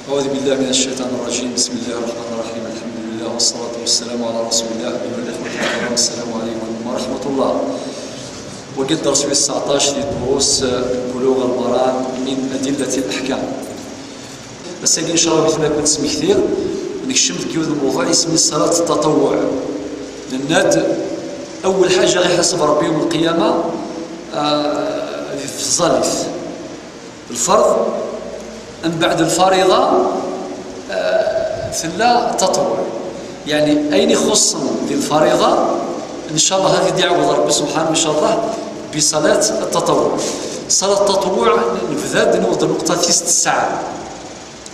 أعوذ بالله من الشيطان الرجيم. بسم الله الرحمن الرحيم. الحمد لله والصلاة والسلام على رسول الله. أيها الأخوة الكرام، السلام عليكم ورحمة الله. وقد درس في 19 لدروس بلوغ المرام من أدلة الأحكام. بس إن شاء الله مثل ما كنت سمي كثير نكشف كيف الموضوع يسمي صلاة التطوع. لأن أول حاجة غيحسب ربي يوم القيامة في الظالف الفرض، من بعد الفريضة ثلا تطوع. يعني أين يخص في الفريضة إن شاء الله هذه دعوة ربي سبحانه إن شاء الله بصلاة التطوع. صلاة التطوع نبذات نوض نقطة في 6 ساعات.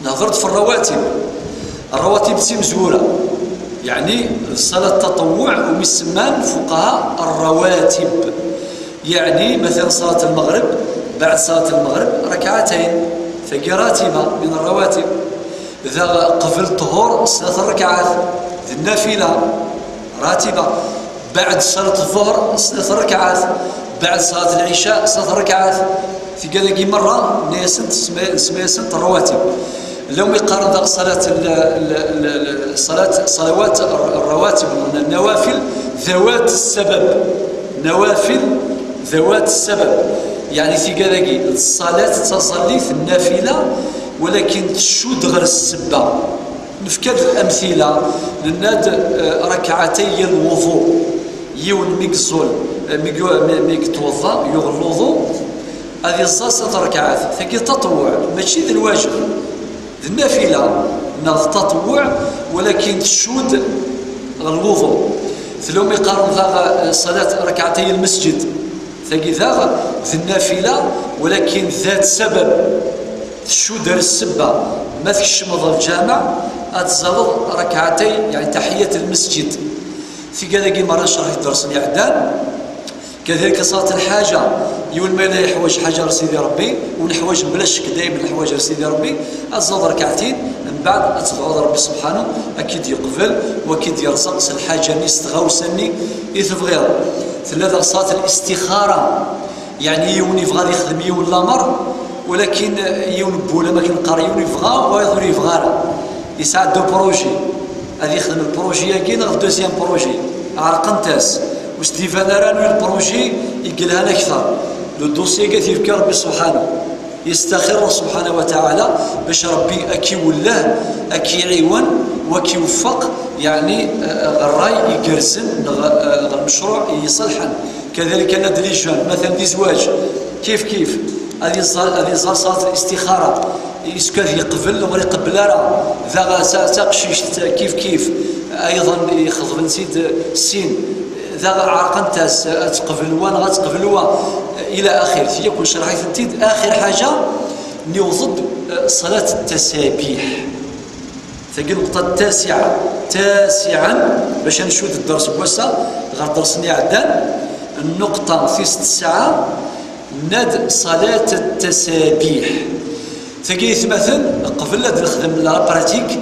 نظرت في الرواتب مزورة، يعني صلاة التطوع ومسمان فقهاء الرواتب. يعني مثلا صلاة المغرب، بعد صلاة المغرب ركعتين فقي راتبة من الرواتب. إذا قبل الظهر 3 ركعات النافلة راتبة. بعد صلاة الظهر 3 ركعات. بعد صلاة العشاء 3 ركعات. في كذا مرة سميسنت الرواتب. لو يقارن ذاك صلوات الرواتب النوافل ذوات السبب، نوافل ذوات السبب. يعني في كذا الصلاة تصلي في النافلة ولكن تشود غير السبة. نفكر الأمثلة لناد ركعتي الوضوء يون ميكزول ميكتوضا يغل الوضوء هذه 6 ركعات ثقي تطوع ماشي ذي الواجب ذي النافلة ناض تطوع ولكن تشود الوضوء. ثلوم يقارن ذا صلاة ركعتي المسجد ثقي ذا ذي النافلة ولكن ذات سبب تشود السبة. ما تكشمض الجامع أتزلط ركعتي يعني تحية المسجد. في كذا مرة شرح الدرس الإعداد. كذلك صلاة الحاجة يقول ما لا يحوج حاجة لسيدي ربي ونحوج بلا شك دائما الحواج لسيدي ربي. أتزلط ركعتين من بعد أتبعوض ربي سبحانه أكيد يقبل وأكيد يرزق الحاجة نستغوسني يتبغير. ثلاثة صلاة الاستخارة، يعني يون يبغى يخدم يون الأمر ولكن يون بولا ما كنقرا يون يبغى ويظهر يبغى يساعد دو بروجي هذا يخدم البروجي كاين غير دوزيام بروجي عرقنتاس واستيفانا رانو البروجي يقلها اكثر لو دوسي كيف ربي سبحانه يستخر سبحانه وتعالى باش ربي اكي ولاه اكي عيون وكي وفق يعني الراي يقرزن المشروع يصلحن. كذلك انا دليجان مثلا دي زواج كيف هذه صلاة الاستخارة يسكت يقبل ولا يقبل راه ذا تقشيش كيف ايضا يخضب نسيد السين ذا عرق نتاس تقبل وانا غتقبل الى اخره. يكون شرحي ثنتيد اخر حاجه نوضد صلاة التسابيح ثقي النقطة التاسعة تاسعا باش نشوف الدرس بوسا غير درسني عدان النقطة في 6 ساعات ناد صلاة التسابيح. ثقيث مثلا قبل لا نخدم لا براتيك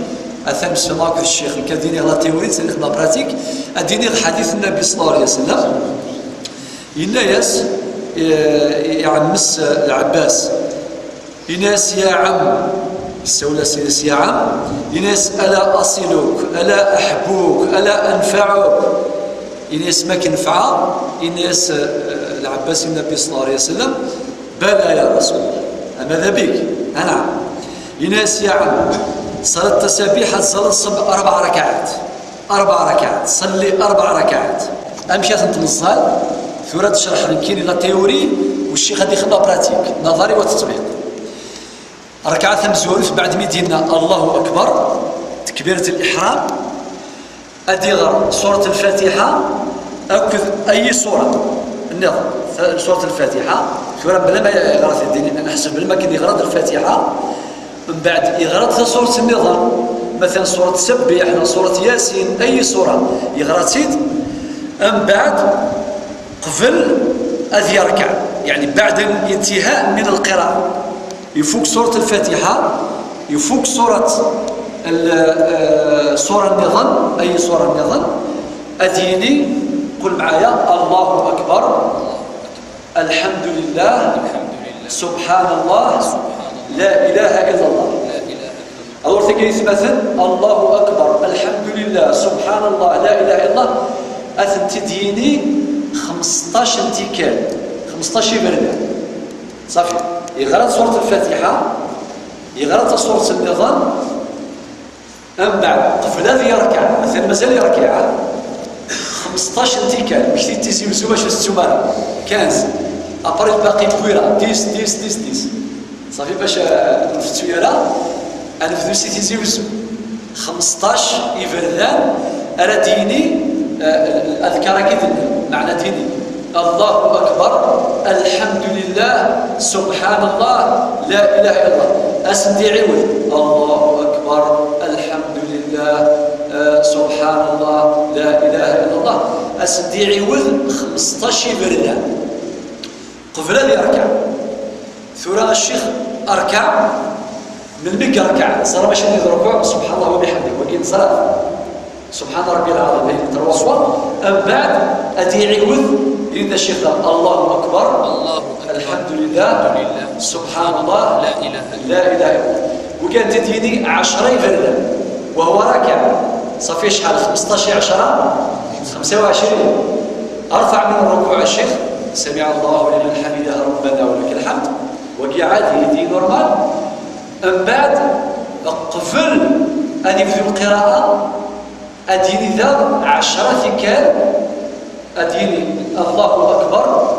اثم سماك الشيخ كديني لا تيوري نخدم لا براتيك اديني حديث النبي صلى الله عليه وسلم الناس يعمس العباس الناس يا عم السولة سيدس يا عم الناس ألا أصلك ألا أحبوك ألا أنفعك الناس ما كنفعه الناس العباس النبي صلى الله عليه وسلم بلى يا رسول الله ماذا بك نعم الناس يا عم صلاة التسابيح تصلي 4 ركعات 4 ركعات صلي 4 ركعات امشي تنتمصال ثورة تشرح كاين لا تيوري والشيخ غادي يخدم براتيك نظري وتطبيق. ركعات مزورف بعد ميدينا الله اكبر تكبيرة الاحرام ادي سورة الفاتحة اكد اي سورة النظام سورة الفاتحة سورة بلا ما يغرض الدين نحسب بلا ما كان يغرض الفاتحة من بعد يغرض سورة النظام مثلا سورة سبح سورة ياسين أي سورة يغرض سيد من بعد قبل أذي ركع يعني بعد الانتهاء من القراءة يفوق سورة الفاتحة يفوق سورة النظام أي سورة النظام أديني قل معايا الله أكبر الحمد لله سبحان الله لا إله إلا الله قيث مثلا الله أكبر الحمد لله سبحان الله لا إله إلا الله أثن تديني 15 انتكال 15 برنامج صافي يغرد سورة الفاتحة يغرد سورة النظام أم بعد قبل هذه ركعة مثلا مازال يركع 15 انتكال باش تيزيوزو باش السمانة 15 أبريد باقي كبيرة 10 صافي باش نفتو يالا أنفذو تيزيوزو 15 يفردان أرى ديني الأذكار كذا معنى ديني الله أكبر الحمد لله سبحان الله لا إله إلا الله أسندي عوض الله أكبر الحمد لله سبحان الله لا إله إلا الله أسندي عوض 15 بردان قبل هذه أركع ثورة الشيخ أركع من بك ركع صار باش ندير ركوع سبحان الله وبحمده وكين صلاة سبحان ربي العظيم هي تروصوا أم بعد أدي عوض إن الشيخ الله أكبر الله الحمد لله سبحان الله لا إله إلا الله وكان تديني 10 فردا وهو راكع صافي شحال 15 10 25 أرفع من الركوع الشيخ سمع الله لمن حمده ربنا ولك الحمد وكي عادي يدي نورمال أم بعد قبل أن يبدو القراءة أديني ذا 10 ثكال أديني الله أكبر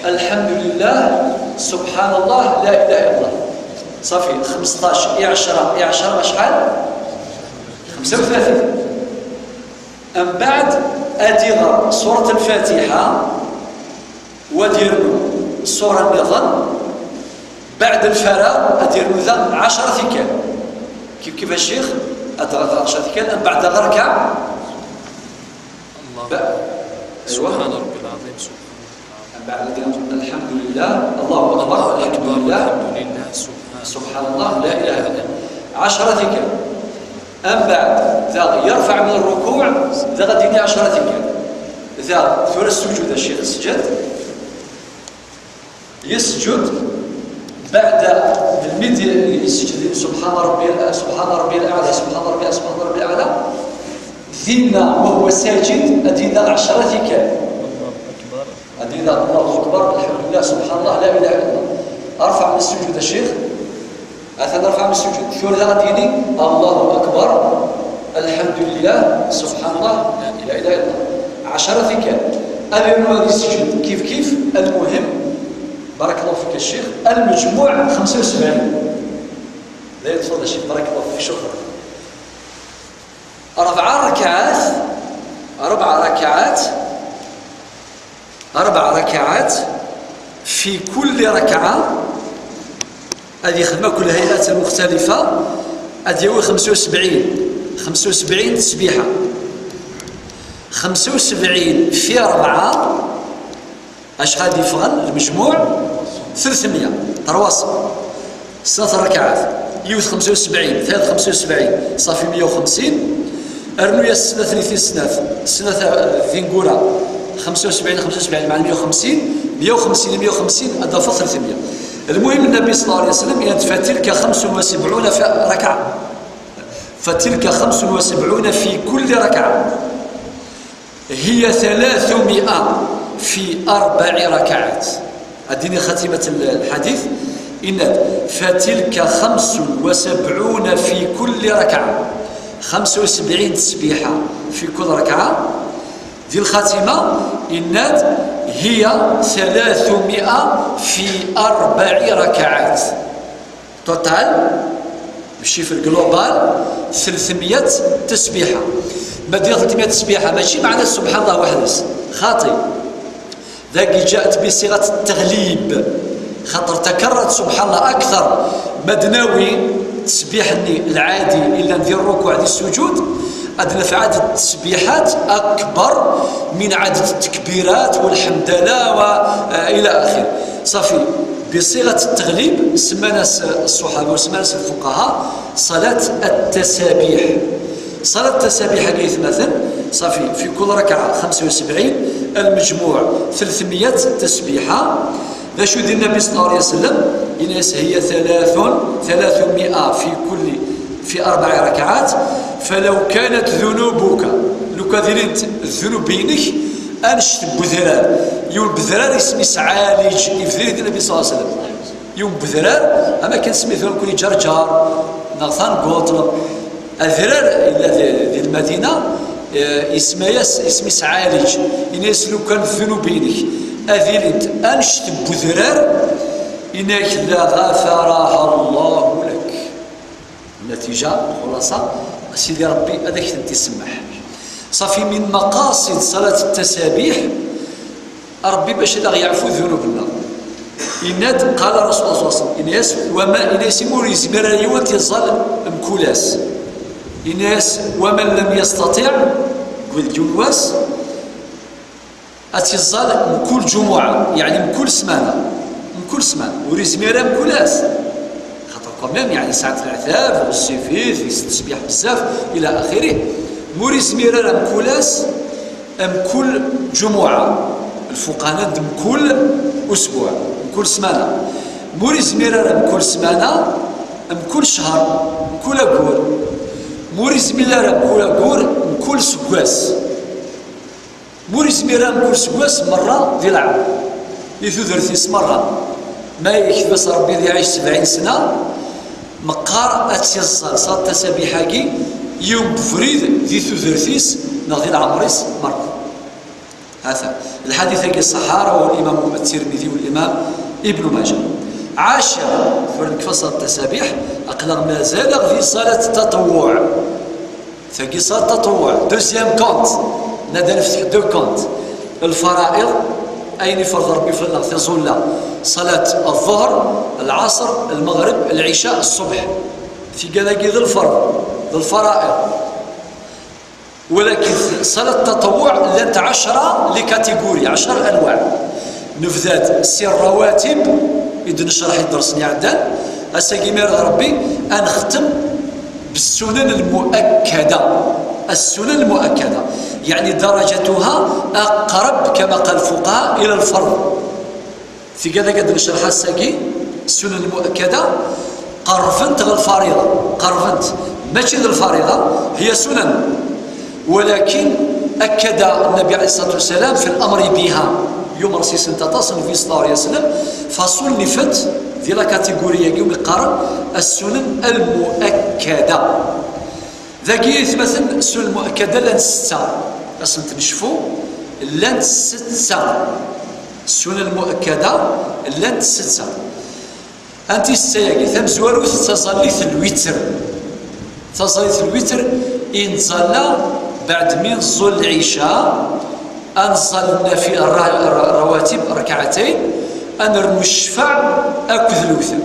الحمد لله سبحان الله لا إله إلا الله صافي 15 10 شحال 35 أم بعد أدير سورة الفاتحة ودير سورة النظام بعد الفراغ أدير ذا 10 ثكال كيف الشيخ أدرك 10 ثكال أم بعد غركع سبحان ربي العظيم بعد الحمد لله الله أكبر الحمد لله سبحان الله لا إله إلا الله 10 ثكال أم بعد ذا يرفع من الركوع ذا غديني 10 ثكال ذا ثور السجود الشيخ السجد يسجد بعد المد يسجد سبحان ربي الأعلى سبحان ربي الأعلى ذينا وهو ساجد أدينا 10 ثكال أدينا الله أكبر الحمد لله سبحان الله لا إله إلا الله أرفع من السجود الشيخ أثنى أرفع من السجود ثور ذا غديني الله أكبر الحمد لله سبحان الله لا إله إلا الله 10 ثكال أبي من هذا السجود كيف المهم بارك الله فيك الشيخ المجموع 75 لا يتفضل الشيخ بارك الله فيك شكرا 4 ركعات في كل ركعة هذه خدمة كل هيئات المختلفة هذه 75 تسبيحة 75 في 4 اش غادي يفغل المجموع 300 ترواصل 6 ركعات يوث 75 ثالث 75 صافي 150 ارنو يا السنة ثلاثين السنة ثنقولة 75 مع 150 أضاف 300 المهم النبي صلى الله عليه وسلم فتلك 75 ركعة فتلك 75 في كل ركعة هي 300 في 4 ركعات أديني ختمة الحديث إن فتلك 75 في كل ركعة 75 تسبيحة في كل ركعة دي الخاتمة إن هي 300 في 4 ركعات توتال بالشيفر جلوبال 300 تسبيحة بدي 300 تسبيحة ماشي معنى سبحان الله وحده خاطئ ذاك جاءت بصيغة التغليب خاطر تكررت سبحان الله أكثر مدناوي تسبيحني العادي إلا ندير الركوع ديال السجود أدنى في عدد التسبيحات أكبر من عدد التكبيرات والحمدلله وإلى آخره صافي بصيغة التغليب سمانا الصحابة وسمانا الفقهاء صلاة التسابيح صلاة التسابيح كيف مثلا صافي في كل ركعة 75 المجموع 300 تسبيحة ذا شو دير النبي صلى الله عليه وسلم إنس هي 300 في في 4 ركعات. فلو كانت ذنوبك لو كذلك الذنوب بينك أنشت بذرار يوم بذرار اسمي سعالج يفذري النبي صلى الله عليه وسلم يوم بذرار أما كان سميث كل جرجار نغثان قوطل الذرار إلى المدينة اسمي سعالج إناس لو كان الذنوب بينك أذلت أنشت بذرار إنك لا غفرها الله لك. النتيجة خلاصة سيدي ربي هذاك تسمح صافي. من مقاصد صلاة التسابيح ربي باش لا يعفو ذنوبنا. إناد قال رسول الله صلى الله عليه وسلم إناس وما إناس موريز مريوات يظل مكولاس إناس ومن لم يستطيع قل جواس أتظل كل جمعة يعني كل سمانة كل سمانة وريز مريم مكولاس خاطر كمان يعني ساعة العذاب والسيفيف التسبيح بزاف إلى آخره. موريز مريم مكولاس أم كل جمعة الفقهاء ندم كل أسبوع كل سمانة. موريز مريم كل سمانة أم كل شهر كل أقول موريز مريم كل أقول كل سكواس موريز مريم كل سكواس مرة ذي العام يثوثرثيس مرة ما يكتبس ربي ذي عيش 70 سنة مقار أتيصل صار تسابيحاكي يوم بفريد ذي ثوثرثيس نغذي العمريس مرة. هذا الحديث كي الصحارى والإمام الترمذي والإمام ابن ماجه. 10 فرنك فصل التسابيح أقلق ما زال في صلاة التطوع ثقي صلاة التطوع دوزيام كونت نادى نفتح 2 كونت. الفرائض أين فرض ربي في الله تظل صلاة الظهر العصر المغرب العشاء الصبح في قلاقي ذي الفرض ذي الفرائض. ولكن صلاة التطوع لنت 10 لكاتيجوري 10 أنواع نفذات سير رواتب إذا نشرح درسني عدان أساقي ميرد ربي أنختم بالسنن المؤكدة. السنن المؤكدة يعني درجتها أقرب كما قال الفقهاء إلى الفرض. في كذا قد نشرح الساقي السنن المؤكدة قرفنت الفريضة قرفنت ماشي الفريضة هي سنن ولكن أكد النبي عليه الصلاة والسلام في الأمر بها يوم رسي سنتتصل في صلى الله عليه وسلم فصنفت في لا كاتيجوريا يوم القرن السنن المؤكدة. ذاكي مثلا السنن المؤكدة لن 6 أصلا تنشفوا لن 6 السنن المؤكدة لن 6 أنت السياقي ثم زوالو تصليت الوتر تصليت الوتر إن صلى بعد من صل العشاء أنصلنا في الرواتب 2 أنرمو الشفع أكذ الوتر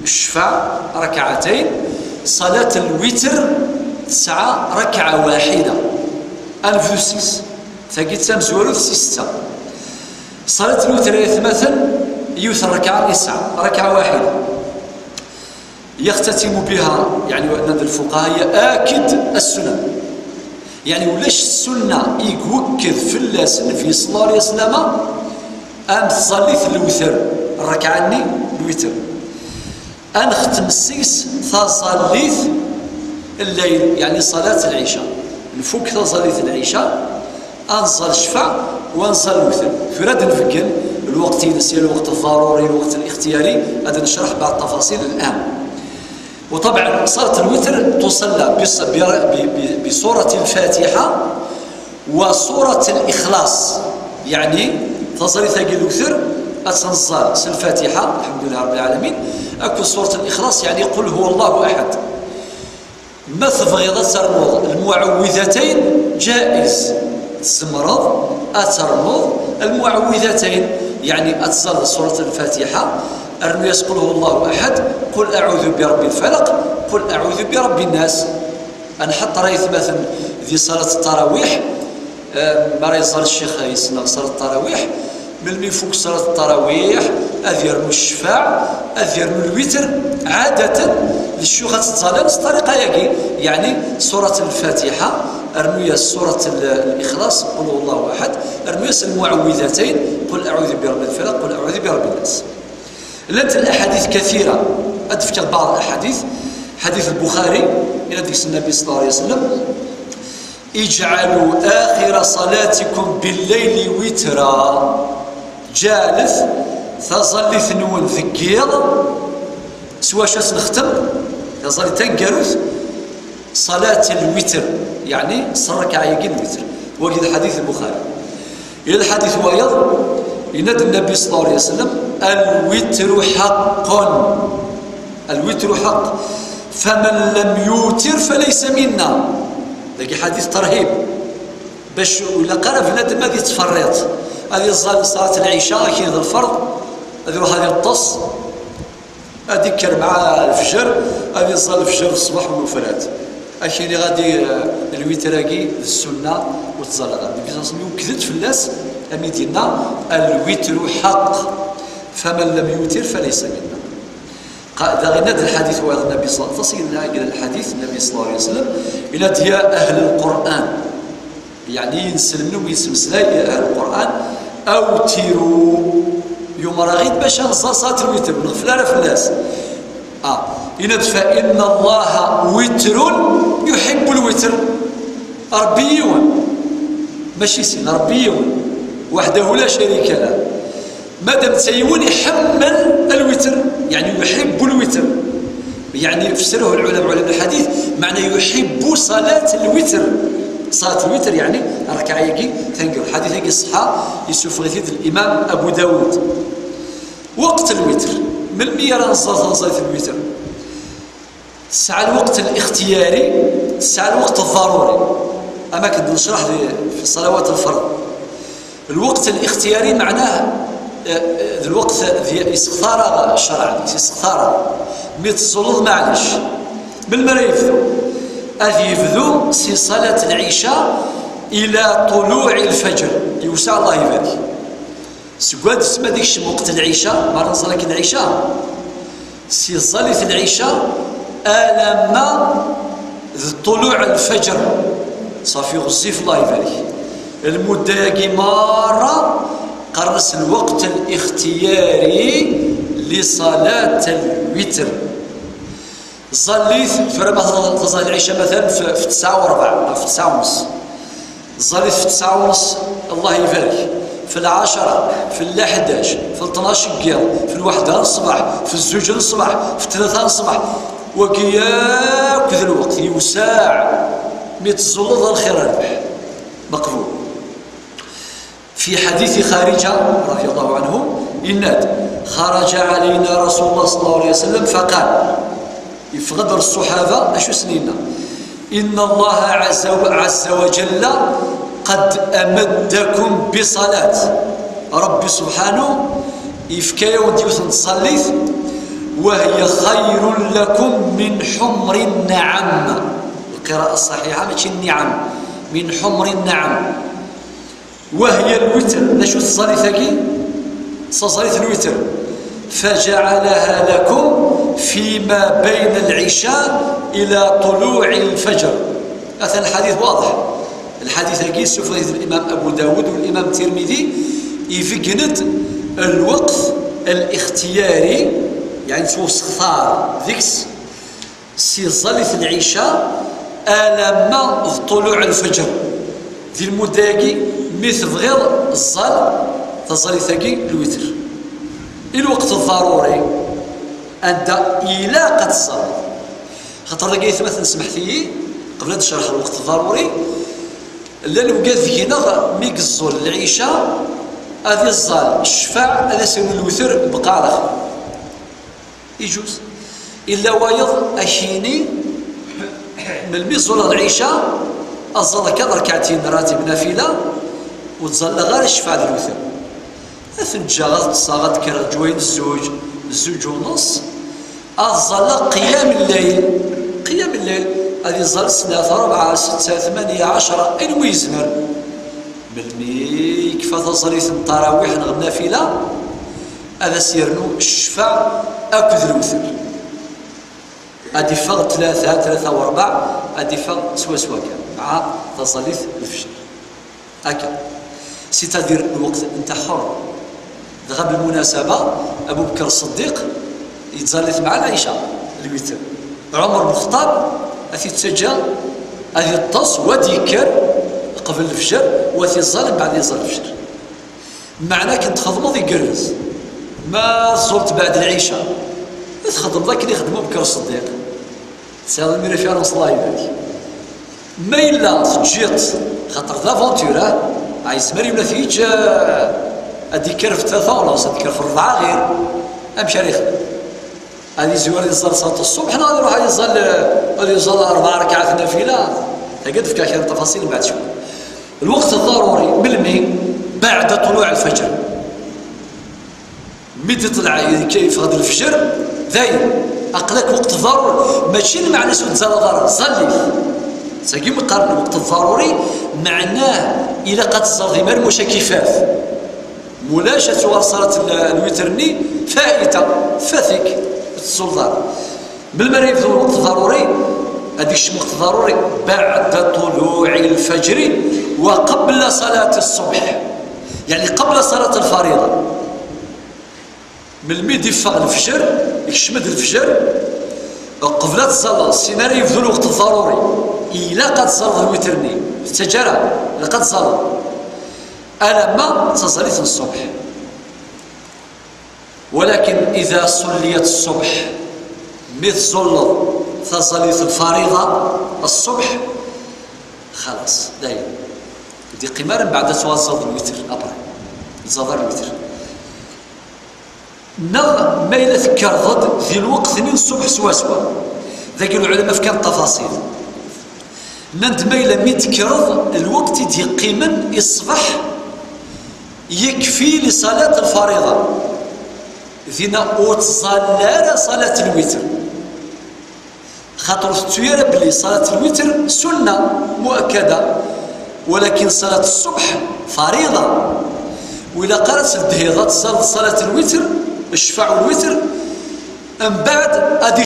الشفع 2 صلاة الوتر 9 ركعة واحدة أنفذ 6 ثقيت سامزورو 6 صلاة الوتر مثلا يوثر 9 ركعة واحدة يختتم بها يعني عند الفقهاء آكد السنن يعني ولاش السنة يوكد في اللسن في صلى الله عليه وسلم أم تصليت الوتر الركعاني الوتر أنختم 6 تصليت الليل يعني صلاة العشاء نفك تصليت العشاء أنصل الشفع وأنصل الوتر في رد نفكر الوقت ينسي الوقت الضروري الوقت الاختياري هذا نشرح بعض التفاصيل الآن. وطبعا صلاة الوتر تصلى بسورة الفاتحة وسورة الإخلاص يعني تصلي ثقيل الوتر أتنصل الفاتحة الحمد لله رب العالمين أكو سورة الإخلاص يعني قل هو الله أحد ما تبغيض ترمض المعوذتين جائز تسمرض أترمض المعوذتين يعني أتصل سورة الفاتحة الرميس قل هو الله أحد قل أعوذ برب الفلق قل أعوذ برب الناس. أنا حتى رأيت مثلا في صلاة التراويح ما يصل الشيخ يسنى صلاة التراويح من فوق صلاة التراويح أذيرنو الشفاع أذيرنو الوتر عادة للشيوخ تتصالى الطريقة يعني سورة الفاتحة أرمية سورة الإخلاص قل هو الله أحد أرمية المعوذتين قل أعوذ برب الفلق قل أعوذ برب الناس. لنت الأحاديث كثيرة أذكر بعض الأحاديث حديث البخاري إلى ديك النبي صلى الله عليه وسلم: اجعلوا آخر صلاتكم بالليل وترا. جالث تظل ثنون ذكيض سوا شاس نختم تظل تنقرث صلاة الوتر، يعني صرك يقين الوتر. وكذا حديث البخاري. إلى الحديث وأيضا ينادي النبي صلى الله عليه وسلم: الوتر حق، الوتر حق، فمن لم يوتر فليس منا. لقي حديث ترهيب باش ولا قال بنادم هذه تفريط، هذه صلاة العشاء كاين الفرض، هذه يروح هذه الطص، هذيك مع الفجر، هذه صلاة الفجر الصباح والوفرات، هادشي اللي غادي الوتراكي السنة وتزال النبي صلى الله عليه وسلم يكذب في الناس أمي ديالنا: الوتر حق، فمن لم يوتر فليس منا. قال غير هذا الحديث وهذا النبي صلى الله عليه وسلم إلى الحديث النبي صلى الله عليه وسلم إلى يا أهل القرآن، يعني ينسلموا ويسمسلا يا أهل القرآن أوتروا يوم راغيد باش صلاة الوتر نغفلها في الناس. إن فإن الله وتر يحب الوتر. ربيون ماشي سين، ربيون وحده لا شريك له. مادام تيون يحمل الوتر يعني يحب الوتر، يعني فسره العلماء علماء الحديث معنى يحب صلاة الوتر. صلاة الوتر يعني ركعيكي تنقل. الحديث هيك الصحة يسوف غثيث الإمام أبو داود. وقت الوتر من مية صلاة الوتر: الساعة الوقت الاختياري، الساعة الوقت الضروري. أما كنت نشرح في صلوات الفرض. الوقت الاختياري معناه الوقت استخثار الشرع، استخثار ميت الصلوات معلش بالمرة يفذو يفذو سي صلاة العشاء إلى طلوع الفجر. يوسع الله يبارك. سكواد ما ديكش وقت العشاء، ما نصلي كي العشاء سي صلاة العشاء ألما طلوع الفجر صافي غزيف الله يبارك. المدة مرة قرص الوقت الاختياري لصلاة الوتر. صليت فرما تصلي العشاء مثلا في 9:15 أو في 9:30. صليت في 9:30 الله يبارك، في 10 في 11 في 12 كيال في 1 الصباح في 2 الصباح في 3 الصباح وكياك ذا الوقت يوسع ميت الزلط الخير ربح مقبول. في حديث خارجة رضي الله عنه إناد: خرج علينا رسول الله صلى الله عليه وسلم فقال، يفغدر الصحابة أشو سنينا: إن الله عز وجل قد أمدكم بصلاة. ربي سبحانه يفكي وديوث تصليث وهي خير لكم من حمر النعم. القراءة الصحيحة ماشي النعم، من حمر النعم. وهي الوتر. نشو تصلي ثقي صليت الوتر فجعلها لكم فيما بين العشاء إلى طلوع الفجر. هذا الحديث واضح. الحديث هكي سوف الإمام أبو داود والإمام الترمذي يفقند الوقت الاختياري، يعني سوف استخثار ذيكس سي صليت العشاء ألما طلوع الفجر ذي المداقي مثل غير الصلاة تصلي ثقي الوتر. الوقت الضروري أنت إلى قد الصلاة خاطر لقيت مثلا سمحتي قبل نشرح الوقت الضروري لا الوقت فينا ميك الزول العشاء هذه الصلاة الشفاع هذا سيكون الوتر بقى على خير يجوز. إلا وايض أشيني من الميزول العشاء أظل كذا ركعتين راتب نافلة وتظل غير الشفاعة ديال الوتر. أثنجا صاغت كرا جوين الزوج ونص أظل قيام الليل. قيام الليل هذه ظل 3 4 6 8 10 أين ويزمر بالمي كيف تصلي التراويح النافلة هذا سيرنو الشفاع أكد الوتر. هذه فغ 3 و4 هذه فغ سوا كان مع تصلي الفجر هكا. سيتادير الوقت انت حر. دغا بالمناسبة أبو بكر الصديق يتزلت مع العشاء الوتر عمر بن الخطاب أثي تسجى أثي الطص وديكر قبل الفجر وأثي الظالم بعد يزال الفجر. معناه كنت خدمه ذي قرز ما صرت بعد العشاء تخدم ذاك اللي يخدمه بكر الصديق تساوي ميري فيها نصلاي ذاك ما إلا جيت خاطر دافونتورا عايز مريم ولا ثيج أديكر في 3 ونص أديكر في 4 غير أمشي يخدم هذه زوار يصلي صلاة الصبح غادي يروح يصلي 4 ركعات نافلة تقد في كاخر التفاصيل بعد شوي. الوقت الضروري بالمي بعد طلوع الفجر متى طلع كيف غادي الفجر ذاين أقلك وقت ضروري ماشي معنى سوء تزال ضرر صلي ساقي مقارن الوقت الضروري معناه إلا قد تصلي مرموشة كفاف مولاشة سوار صلاة الوترني فائتة فاثك السلطان بالمريض ذو الوقت الضروري هذيك الوقت الضروري بعد طلوع الفجر وقبل صلاة الصبح يعني قبل صلاة الفريضة من الميد يفغ الفجر يكشمد الفجر قبل تصلى السيناريو ذو الوقت الضروري إلا قد صلى الوترني التجارة إلا قد صلى أنا ما تصليت الصبح ولكن إذا صليت الصبح مثل تصليت الفريضة الصبح خلاص دايما دي قمارا بعد توازد الوتر أبرا زاد الوتر ما إلا ذكر ضد ذي الوقت ثنين الصبح سوا ذاك العلماء في كان تفاصيل نند ما إلا ميتكرض الوقت دي قيما الصبح يكفي لصلاة الفريضة ذينا وتصلى صلاة الوتر خاطر تيرى بلي صلاة الوتر سنة مؤكدة ولكن صلاة الصبح فريضة وإلا قالت الدهيضة صلاة الوتر الشفع والوتر من بعد